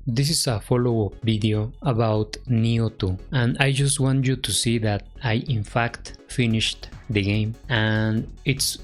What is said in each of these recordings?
This is a follow-up video about Nioh 2, and I just want you to see that I in fact finished the game, and it's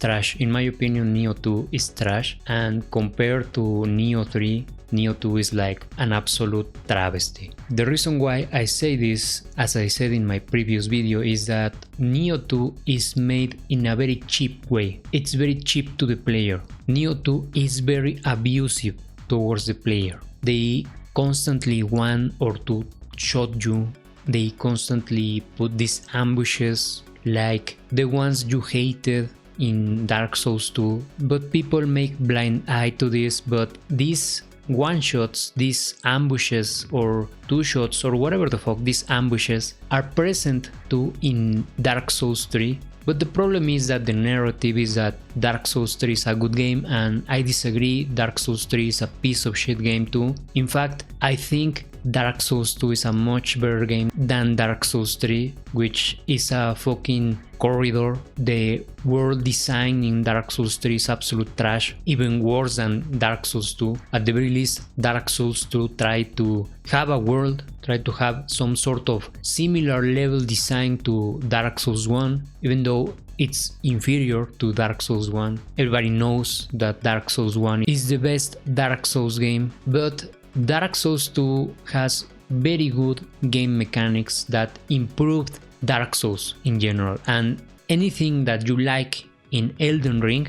trash. In my opinion, Nioh 2 is trash, and compared to Nioh 3, Nioh 2 is like an absolute travesty. The reason why I say this, as I said in my previous video, is that Nioh 2 is made in a very cheap way. It's very cheap to the player. Nioh 2 is very abusive towards the player. They constantly one or two shot you. They constantly put these ambushes like the ones you hated in Dark Souls 2, but people make blind eye to this. But these one shots, these ambushes or two shots or whatever the fuck, these ambushes are present too in Dark Souls 3. But the problem is that the narrative is that Dark Souls 3 is a good game, and I disagree. Dark Souls 3 is a piece of shit game too. In fact, I think Dark Souls 2 is a much better game than Dark Souls 3, which is a fucking corridor. The world design in Dark Souls 3 is absolute trash, even worse than Dark Souls 2. At the very least, Dark Souls 2 tried to have a world, tried to have some sort of similar level design to Dark Souls 1, even though it's inferior to Dark Souls 1. Everybody knows that Dark Souls 1 is the best Dark Souls game, but Dark Souls 2 has very good game mechanics that improved Dark Souls in general, and anything that you like in Elden Ring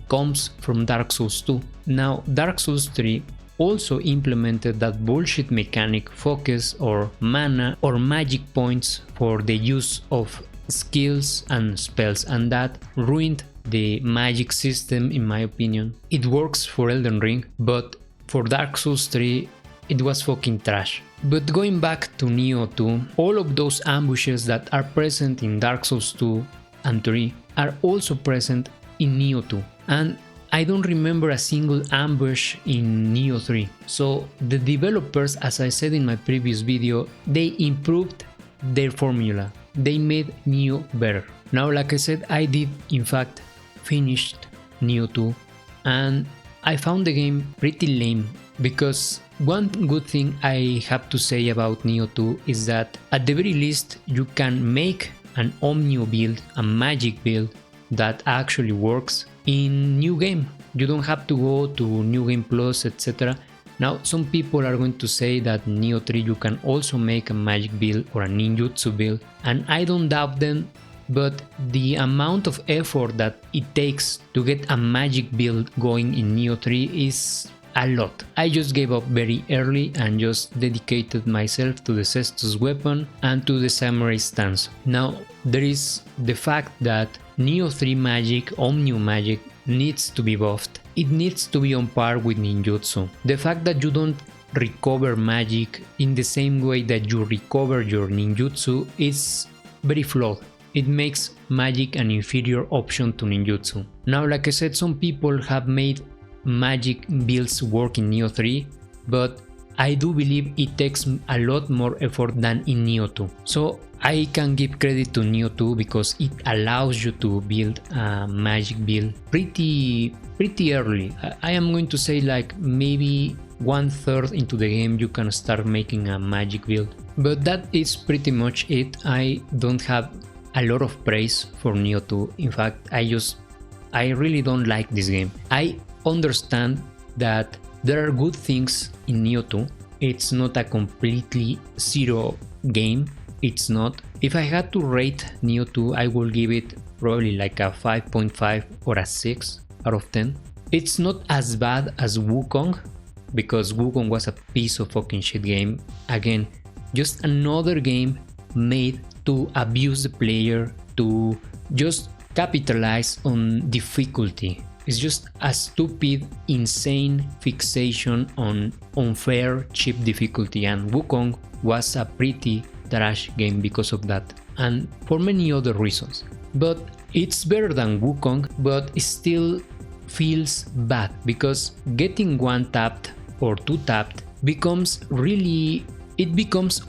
comes from Dark Souls 2. Now, Dark Souls 3 also implemented that bullshit mechanic focus or mana or magic points for the use of skills and spells, and that ruined the magic system in my opinion. It works for Elden Ring, but for Dark Souls 3 it was fucking trash. But going back to Nioh 2, all of those ambushes that are present in Dark Souls 2 and 3 are also present in Nioh 2, and I don't remember a single ambush in Nioh 3. So the developers, as I said in my previous video, they improved their formula. They made Nioh better. Now, like I said, I did in fact finished Nioh 2, and I found the game pretty lame, because one good thing I have to say about Nioh 2 is that at the very least you can make an Omnio build, a magic build that actually works in New Game. You don't have to go to New Game Plus, etc. Now, some people are going to say that Nioh 3 you can also make a magic build or a ninjutsu build, and I don't doubt them, but the amount of effort that it takes to get a magic build going in Nioh 3 is a lot. I just gave up very early and just dedicated myself to the Cestus weapon and to the samurai stance. Now, there is the fact that Nioh 3 magic, Omnio magic, needs to be buffed. It needs to be on par with ninjutsu. The fact that you don't recover magic in the same way that you recover your ninjutsu is very flawed. It makes magic an inferior option to ninjutsu. Now, like I said, some people have made magic builds work in Nioh 3, but I do believe it takes a lot more effort than in Nioh 2. So I can give credit to Nioh 2 because it allows you to build a magic build pretty early. I am going to say like maybe 1/3 into the game you can start making a magic build. But that is pretty much it. I don't have a lot of praise for Nioh 2. In fact, I really don't like this game. I understand that there are good things in Nioh 2. It's not a completely zero game. It's not. If I had to rate Nioh 2, I will give it probably like a 5.5 or a 6 out of 10. It's not as bad as Wukong, because Wukong was a piece of fucking shit game. Again, just another game made to abuse the player, to just capitalize on difficulty. It's just a stupid, insane fixation on unfair, cheap difficulty, and Wukong was a pretty trash game because of that, and for many other reasons. But it's better than Wukong, but it still feels bad, because getting one tapped or two tapped becomes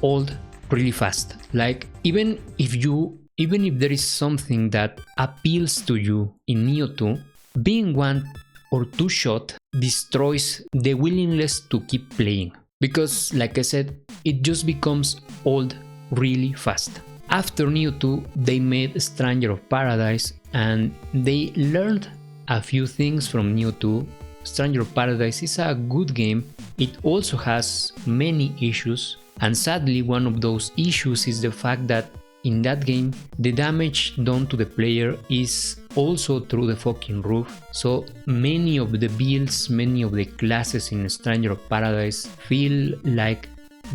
old really fast. Like, even if there is something that appeals to you in Nioh 2, being one or two shot destroys the willingness to keep playing. because, like I said, it just becomes old really fast. After Nioh 2, they made Stranger of Paradise, and they learned a few things from Nioh 2. Stranger of Paradise is a good game. It also has many issues, and sadly one of those issues is the fact that in that game the damage done to the player is also through the fucking roof. So many of the builds, many of the classes in Stranger of Paradise feel like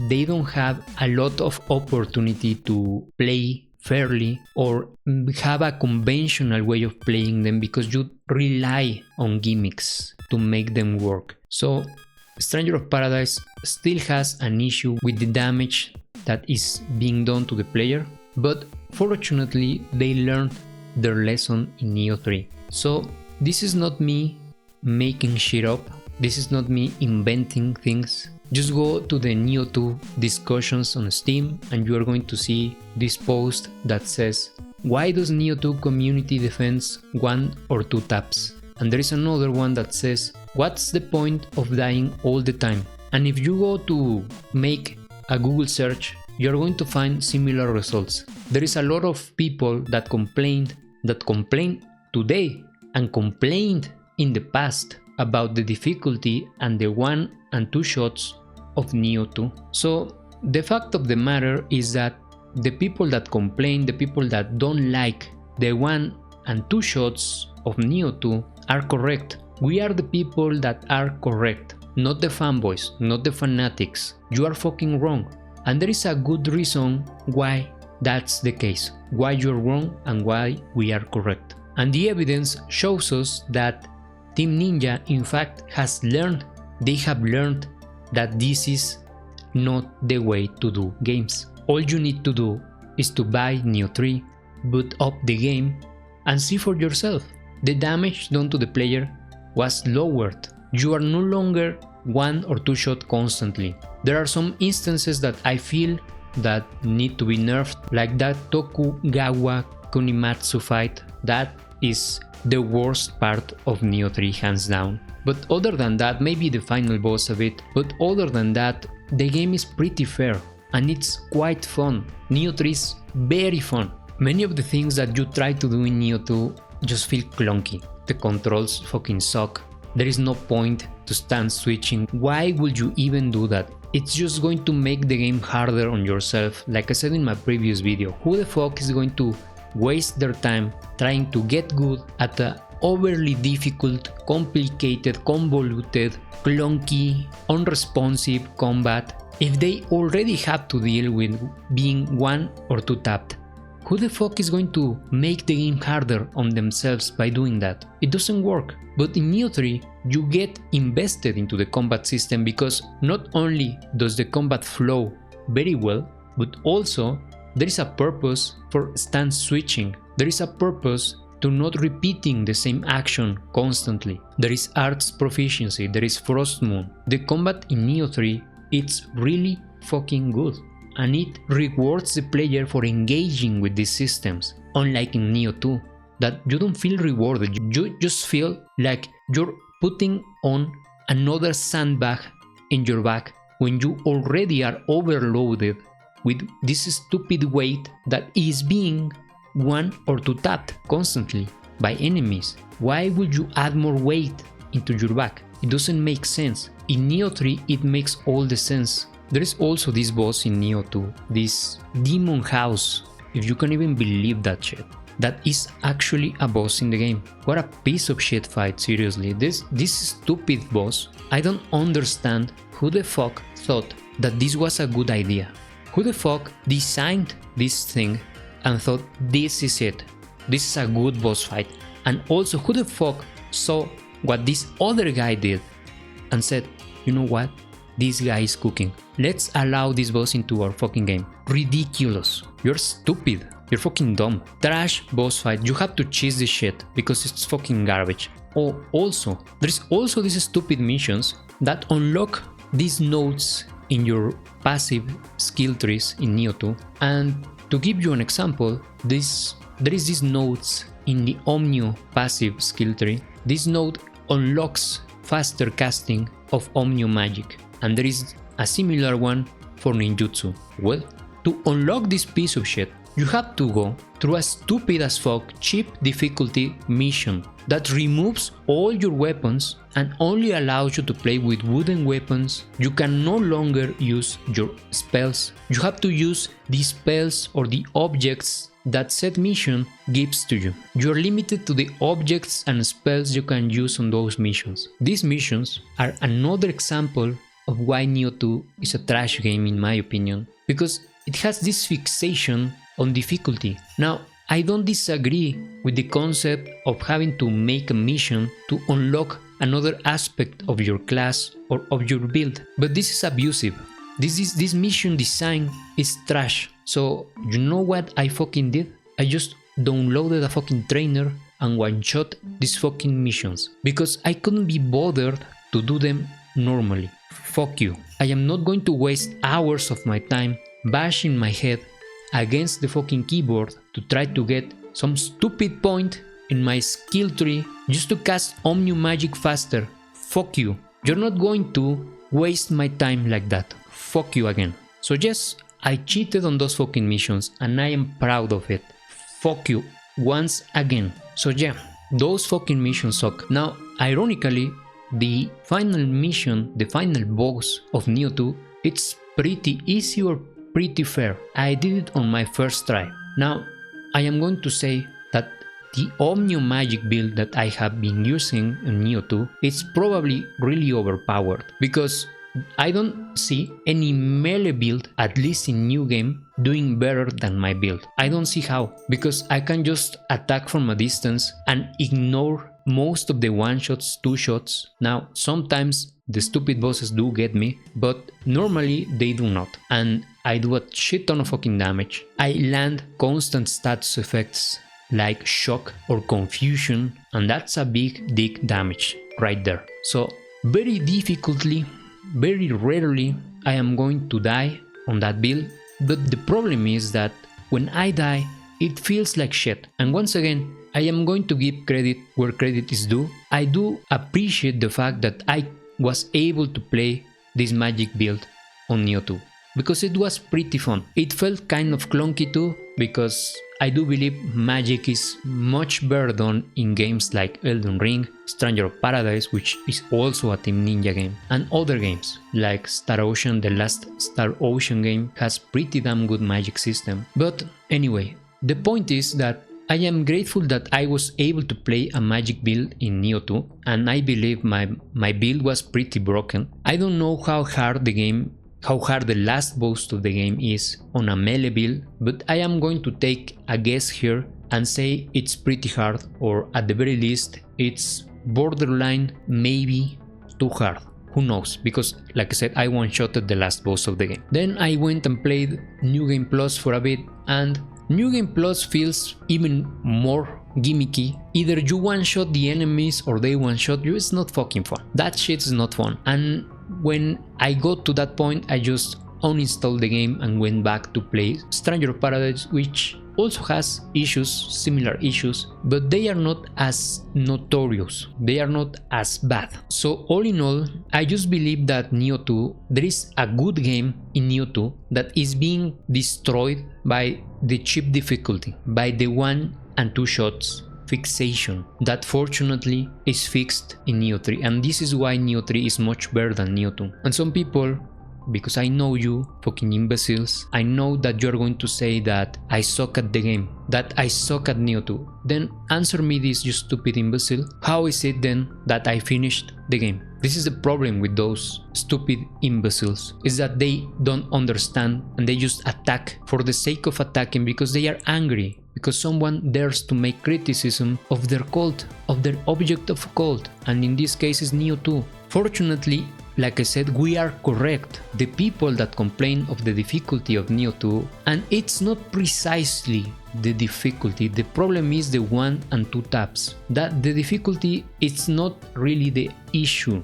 they don't have a lot of opportunity to play fairly or have a conventional way of playing them, because you rely on gimmicks to make them work. So Stranger of Paradise still has an issue with the damage that is being done to the player, but fortunately they learned their lesson in Nioh 3. So this is not me making shit up, this is not me inventing things. Just go to the Nioh 2 discussions on Steam and you are going to see this post that says, why does Nioh 2 community defends 1 or 2 taps? And there is another one that says, what's the point of dying all the time? And if you go to make a Google search, you're going to find similar results. There is a lot of people that complain today and complained in the past about the difficulty and the 1 and 2 shots of Nioh 2. So the fact of the matter is that the people that complain, the people that don't like the 1 and 2 shots of Nioh 2 are correct. We are the people that are correct, not the fanboys, not the fanatics. You are fucking wrong. And there is a good reason why that's the case, why you're wrong and why we are correct. And the evidence shows us that Team Ninja in fact has learned, they have learned that this is not the way to do games. All you need to do is to buy Nioh 3, boot up the game and see for yourself. The damage done to the player was lowered. You are no longer 1 or 2 shot constantly. There are some instances that I feel that need to be nerfed, like that Tokugawa Kunimatsu fight. That is the worst part of Nioh 3 hands down. But other than that, maybe the final boss a bit, but other than that, the game is pretty fair and it's quite fun. Nioh 3 is very fun. Many of the things that you try to do in Nioh 2 just feel clunky. The controls fucking suck. There is no point to stand switching. Why would you even do that? It's just going to make the game harder on yourself. Like I said in my previous video, who the fuck is going to waste their time trying to get good at a overly difficult, complicated, convoluted, clunky, unresponsive combat if they already have to deal with being 1 or 2 tapped? Who the fuck is going to make the game harder on themselves by doing that? It doesn't work. But in Nioh 3, you get invested into the combat system because not only does the combat flow very well, but also there is a purpose for stance switching. There is a purpose to not repeating the same action constantly. There is arts proficiency, there is Frost Moon. The combat in Nioh 3, it's really fucking good. And it rewards the player for engaging with these systems, unlike in Nioh 2, that you don't feel rewarded, you just feel like you're putting on another sandbag in your back when you already are overloaded with this stupid weight that is being 1 or 2 tapped constantly by enemies. Why would you add more weight into your back? It doesn't make sense. In Nioh 3 it makes all the sense. There is also this boss in Nioh 2, this demon house, if you can even believe that shit. That is actually a boss in the game. What a piece of shit fight, seriously. This stupid boss, I don't understand who the fuck thought that this was a good idea. Who the fuck designed this thing and thought this is it, this is a good boss fight. And also who the fuck saw what this other guy did and said, you know what? This guy is cooking. Let's allow this boss into our fucking game. Ridiculous. You're stupid. You're fucking dumb. Trash boss fight. You have to cheese this shit because it's fucking garbage. Oh, also, there's also these stupid missions that unlock these nodes in your passive skill trees in Nioh 2. And to give you an example, there is these nodes in the Omnio passive skill tree. This node unlocks faster casting of Omnio magic. And there is a similar one for ninjutsu? Well, to unlock this piece of shit, you have to go through a stupid as fuck cheap difficulty mission that removes all your weapons and only allows you to play with wooden weapons. You can no longer use your spells. You have to use the spells or the objects that said mission gives to you. You are limited to the objects and spells you can use on those missions. These missions are another example of why Nioh 2 is a trash game in my opinion, because it has this fixation on difficulty. Now, I don't disagree with the concept of having to make a mission to unlock another aspect of your class or of your build, but this is abusive. This mission design is trash. So you know what I fucking did? I just downloaded a fucking trainer and one-shot these fucking missions because I couldn't be bothered to do them normally. Fuck you. I am not going to waste hours of my time bashing my head against the fucking keyboard to try to get some stupid point in my skill tree just to cast Omnium Magic faster. Fuck you. You're not going to waste my time like that. Fuck you again. So yes, I cheated on those fucking missions and I am proud of it. Fuck you once again. So yeah, those fucking missions suck. Now, ironically, the final mission, the final boss of Nioh 2, it's pretty easy or pretty fair. I did it on my first try. Now, I am going to say that the Omnium Magic build that I have been using in Nioh 2 is probably really overpowered because I don't see any melee build, at least in new game, doing better than my build. I don't see how, because I can just attack from a distance and ignore most of the one-shots, two-shots. Now, sometimes the stupid bosses do get me, but normally they do not. And I do a shit ton of fucking damage. I land constant status effects like shock or confusion, and that's a big dick damage right there. So very difficultly, very rarely I am going to die on that build, but the problem is that when I die it feels like shit. And once again, I am going to give credit where credit is due. I do appreciate the fact that I was able to play this magic build on Nioh 2 because it was pretty fun. It felt kind of clunky too because I do believe magic is much better done in games like Elden Ring, Stranger of Paradise, which is also a Team Ninja game, and other games like Star Ocean. The last Star Ocean game has pretty damn good magic system. But anyway, the point is that I am grateful that I was able to play a magic build in Nioh 2, and I believe my build was pretty broken. I don't know how hard the last boss of the game is on a melee build, but I am going to take a guess here and say it's pretty hard, or at the very least it's borderline maybe too hard. Who knows, because like I said, I one-shotted the last boss of the game. Then I went and played New Game Plus for a bit, and New Game Plus feels even more gimmicky. Either you one-shot the enemies or they one-shot you. It's not fucking fun. That shit is not fun. And when I got to that point, I just uninstalled the game and went back to play Stranger of Paradise, which also has issues, similar issues, but they are not as notorious, they are not as bad. So all in all, I just believe that Nioh 2, there is a good game in Nioh 2 that is being destroyed by the cheap difficulty, by the one and two shots fixation that fortunately is fixed in Nioh 3, and this is why Nioh 3 is much better than Nioh 2. And some people, because I know you fucking imbeciles, I know that you're going to say that I suck at the game, that I suck at Nioh 2. Then answer me this, you stupid imbecile. How is it then that I finished the game? This is the problem with those stupid imbeciles, is that they don't understand and they just attack for the sake of attacking because they are angry, because someone dares to make criticism of their cult, of their object of cult, and in this case is Nioh 2. Fortunately, like I said, we are correct, the people that complain of the difficulty of Nioh 2, and it's not precisely the difficulty, the problem is the one and two taps. That the difficulty is not really the issue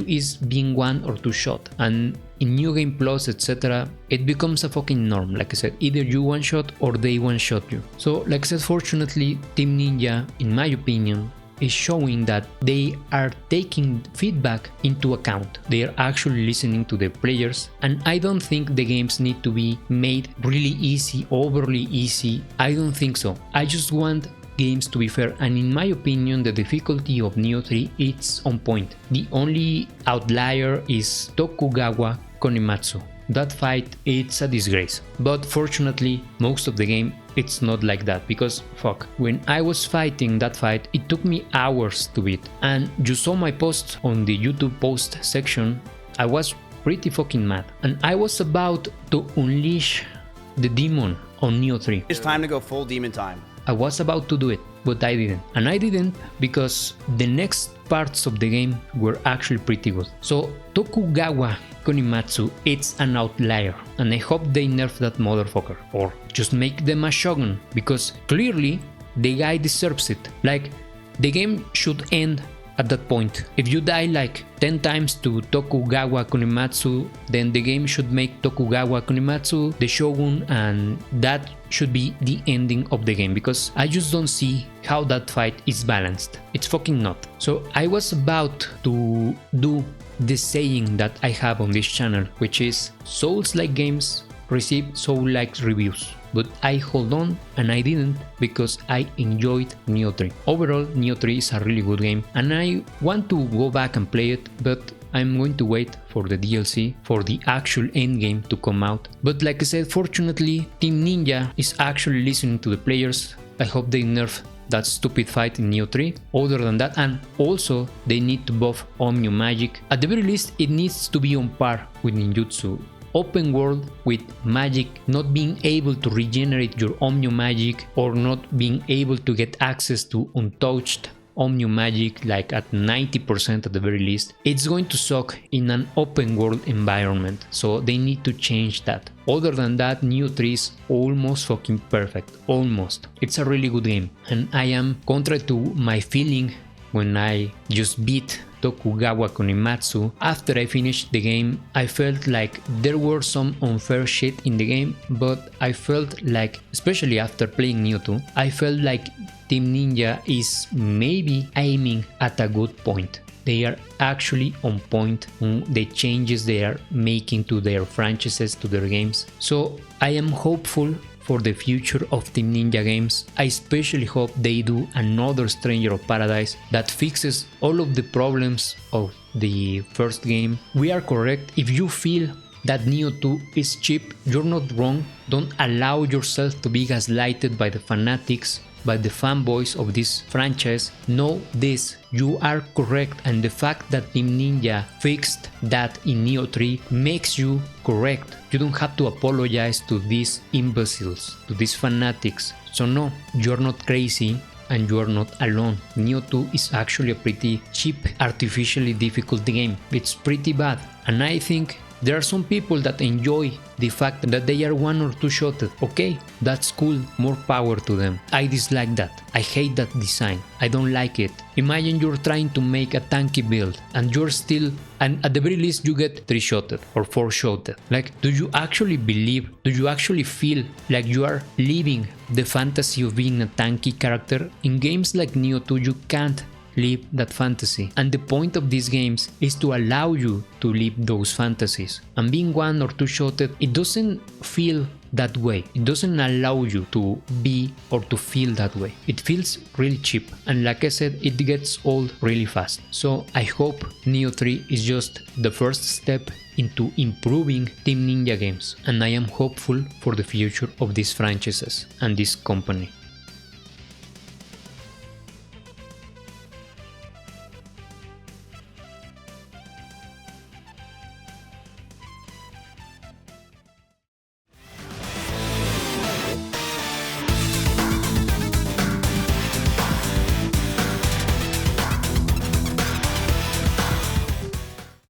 is being one or two shot, and in New Game Plus, etc., it becomes a fucking norm. Like I said, either you one shot or they one shot you. So like I said, fortunately, Team Ninja, in my opinion, is showing that they are taking feedback into account. They are actually listening to the players, and I don't think the games need to be made really easy, overly easy. I don't think so. I just want games to be fair, and in my opinion the difficulty of Nioh 3 is on point. The only outlier is Tokugawa Konimatsu. That fight, it's a disgrace, but fortunately most of the game it's not like that, because fuck, when I was fighting that fight it took me hours to beat, and you saw my post on the YouTube post section. I was pretty fucking mad, and I was about to unleash the demon on Nioh 3. It's time to go full demon time. I was about to do it, but I didn't. And I didn't because the next parts of the game were actually pretty good. So Tokugawa Konimatsu, it's an outlier, and I hope they nerf that motherfucker, or just make them a shogun, because clearly the guy deserves it. Like, the game should end at that point. If you die like 10 times to Tokugawa Konimatsu, then the game should make Tokugawa Konimatsu the shogun, and that should be the ending of the game, because I just don't see how that fight is balanced. It's fucking not. So I was about to do the saying that I have on this channel, which is Souls-like games receive Soul-like reviews. But I hold on, and I didn't, because I enjoyed Nioh 3. Overall, Nioh 3 is a really good game, and I want to go back and play it, but I'm going to wait for the DLC, for the actual endgame to come out. But like I said, fortunately, Team Ninja is actually listening to the players. I hope they nerf that stupid fight in Nioh 3. Other than that, and also they need to buff Omnio Magic. At the very least, it needs to be on par with ninjutsu. Open world with magic, not being able to regenerate your Omnio Magic, or not being able to get access to untouched Omnio Magic, like at 90% at the very least. It's going to suck in an open world environment, so they need to change that. Other than that, Nioh 3 is almost fucking perfect, almost. It's a really good game, and I am, contrary to my feeling when I just beat Tokugawa Konimatsu, after I finished the game, I felt like there were some unfair shit in the game, but I felt like, especially after playing Nioh 2, I felt like Team Ninja is maybe aiming at a good point. They are actually on point on the changes they are making to their franchises, to their games. So I am hopeful for the future of Team Ninja games. I especially hope they do another Stranger of Paradise that fixes all of the problems of the first game. We are correct. If you feel that Nioh 2 is cheap, you're not wrong. Don't allow yourself to be gaslighted by the fanatics, by the fanboys of this franchise. Know this, you are correct, and the fact that Team Ninja fixed that in Nioh 3 makes you correct. You don't have to apologize to these imbeciles, to these fanatics. So no, you're not crazy, and you are not alone. Nioh 2 is actually a pretty cheap, artificially difficult game. It's pretty bad, and I think there are some people that enjoy the fact that they are one or two shotted. Okay, that's cool, more power to them. I dislike that. I hate that design. I don't like it. Imagine you're trying to make a tanky build and you're still, and at the very least you get 3 shotted or 4 shotted. Like, do you actually believe, do you actually feel like you are living the fantasy of being a tanky character? In games like Nioh 2, you can't live that fantasy, and the point of these games is to allow you to live those fantasies. And being one or two shotted, it doesn't feel that way. It doesn't allow you to be or to feel that way. It feels really cheap, and like I said, it gets old really fast. So I hope Nioh 3 is just the first step into improving Team Ninja games, and I am hopeful for the future of these franchises and this company.